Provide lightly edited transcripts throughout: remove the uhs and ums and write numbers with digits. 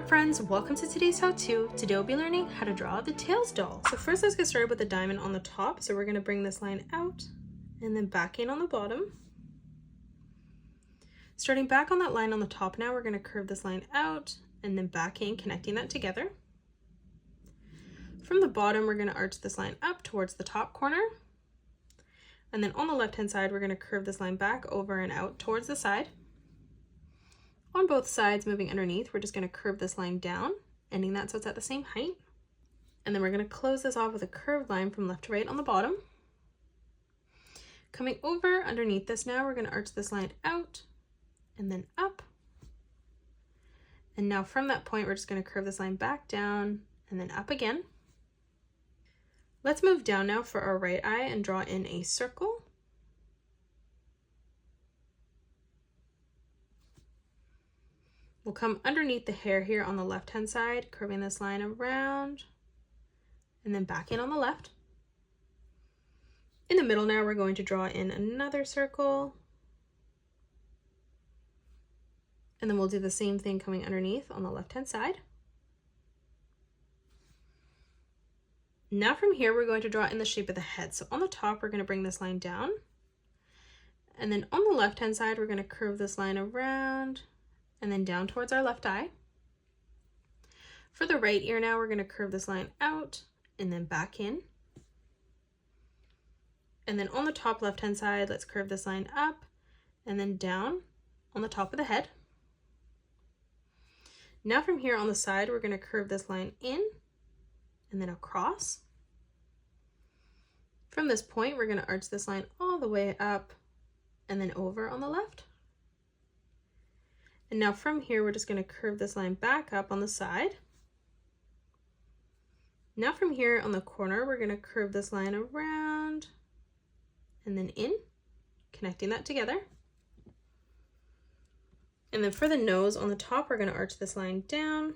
up friends, welcome to today's how-to. Today we'll be learning how to draw the Tails doll. So first let's get started with the diamond on the top. So we're going to bring this line out and then back in on the bottom. Starting back on that line on the top now, we're going to curve this line out and then back in, connecting that together. From the bottom, we're going to arch this line up towards the top corner. And then on the left hand side, we're going to curve this line back over and out towards the side. On both sides, moving underneath, we're just going to curve this line down, ending that so it's at the same height. And then we're going to close this off with a curved line from left to right on the bottom. Coming over underneath this now, we're going to arch this line out and then up. And now from that point, we're just going to curve this line back down and then up again. Let's move down now for our right eye and draw in a circle. We'll come underneath the hair here on the left-hand side, curving this line around and then back in on the left. In the middle now, we're going to draw in another circle. And then we'll do the same thing coming underneath on the left-hand side. Now from here, we're going to draw in the shape of the head. So on the top, we're going to bring this line down. And then on the left-hand side, we're going to curve this line around and then down towards our left eye. For the right ear now, we're going to curve this line out and then back in. And then on the top left-hand side, let's curve this line up and then down on the top of the head. Now from here on the side, we're going to curve this line in and then across. From this point, we're going to arch this line all the way up and then over on the left. And now from here, we're just going to curve this line back up on the side. Now from here on the corner, we're going to curve this line around and then in, connecting that together. And then for the nose on the top, we're going to arch this line down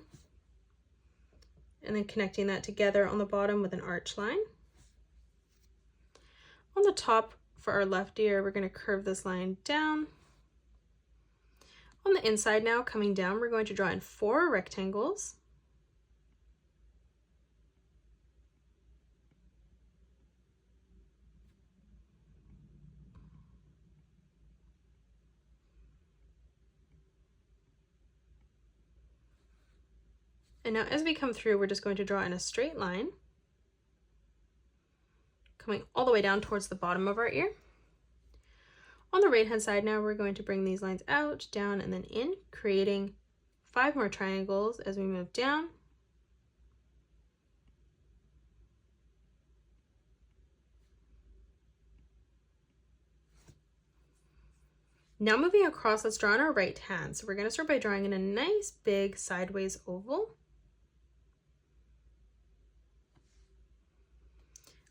and then connecting that together on the bottom with an arch line. On the top for our left ear, we're going to curve this line down. On the inside now, coming down, we're going to draw in 4 rectangles. And now as we come through, we're just going to draw in a straight line, coming all the way down towards the bottom of our ear. On the right hand side now, we're going to bring these lines out, down, and then in, creating 5 more triangles as we move down. Now moving across, let's draw on our right hand. So we're going to start by drawing in a nice big sideways oval.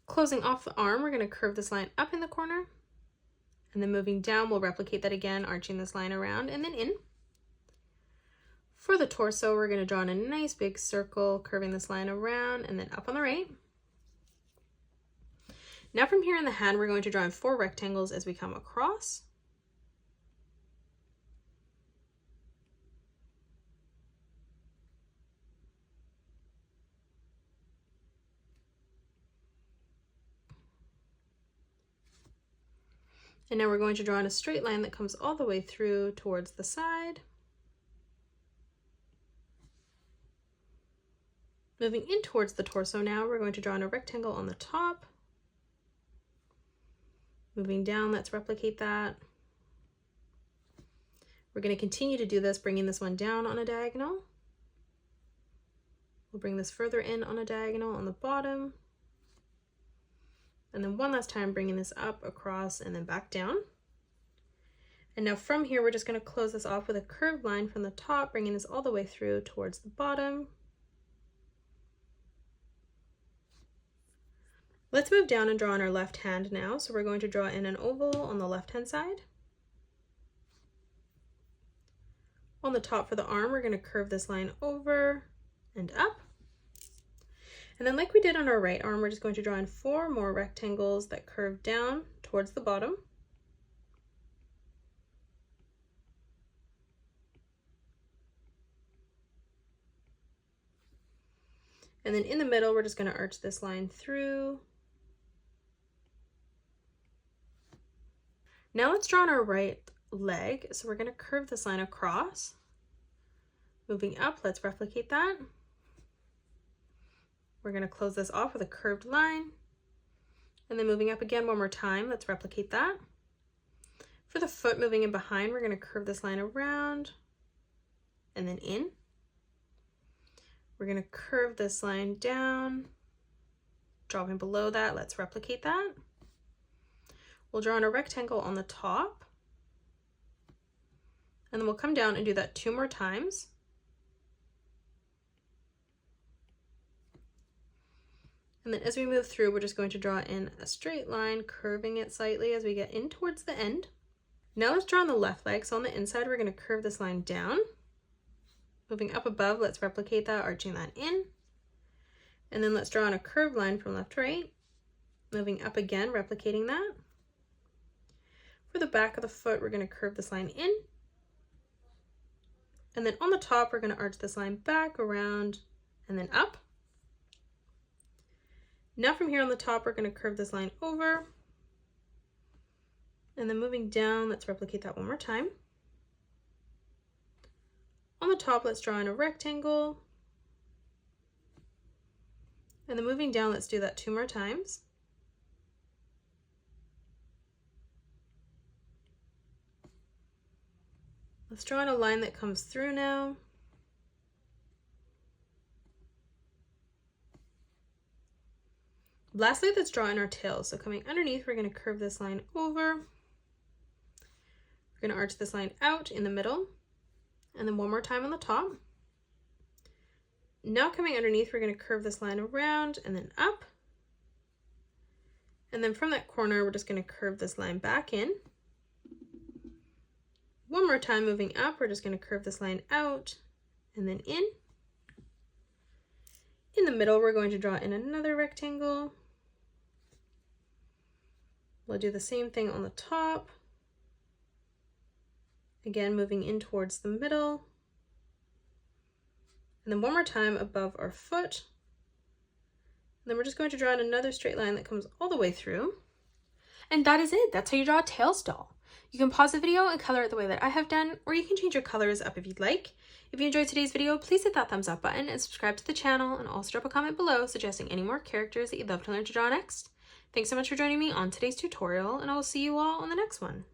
Closing off the arm, we're going to curve this line up in the corner. And then moving down, we'll replicate that again, arching this line around and then in. For the torso, we're going to draw in a nice big circle, curving this line around and then up on the right. Now from here in the hand, we're going to draw in 4 rectangles as we come across. And now we're going to draw in a straight line that comes all the way through towards the side. Moving in towards the torso now, we're going to draw in a rectangle on the top. Moving down, let's replicate that. We're going to continue to do this, bringing this one down on a diagonal. We'll bring this further in on a diagonal on the bottom. And then one last time, bringing this up, across, and then back down. And now from here, we're just going to close this off with a curved line from the top, bringing this all the way through towards the bottom. Let's move down and draw on our left hand now. So we're going to draw in an oval on the left-hand side. On the top for the arm, we're going to curve this line over and up. And then like we did on our right arm, we're just going to draw in 4 more rectangles that curve down towards the bottom. And then in the middle, we're just going to arch this line through. Now let's draw on our right leg. So we're going to curve this line across. Moving up, let's replicate that. We're going to close this off with a curved line. And then moving up again one more time, let's replicate that. For the foot moving in behind, we're going to curve this line around and then in. We're going to curve this line down, dropping below that. Let's replicate that. We'll draw in a rectangle on the top, and then we'll come down and do that 2 more times. And then as we move through, we're just going to draw in a straight line, curving it slightly as we get in towards the end. Now let's draw on the left leg. So on the inside, we're going to curve this line down. Moving up above, let's replicate that, arching that in. And then let's draw on a curved line from left to right. Moving up again, replicating that. For the back of the foot, we're going to curve this line in. And then on the top, we're going to arch this line back, around, and then up. Now from here on the top, we're going to curve this line over. And then moving down, let's replicate that one more time. On the top, let's draw in a rectangle. And then moving down, let's do that 2 more times. Let's draw in a line that comes through now. Lastly, let's draw in our tail. So coming underneath, we're going to curve this line over. We're going to arch this line out in the middle, and then one more time on the top. Now coming underneath, we're going to curve this line around and then up. And then from that corner, we're just going to curve this line back in. One more time moving up, we're just going to curve this line out and then in. In the middle, we're going to draw in another rectangle. We'll do the same thing on the top. Again, moving in towards the middle. And then one more time above our foot. And then we're just going to draw in another straight line that comes all the way through. And that is it. That's how you draw a tails doll. You can pause the video and color it the way that I have done, or you can change your colors up if you'd like. If you enjoyed today's video, please hit that thumbs up button and subscribe to the channel, and also drop a comment below suggesting any more characters that you'd love to learn to draw next. Thanks so much for joining me on today's tutorial, and I will see you all on the next one.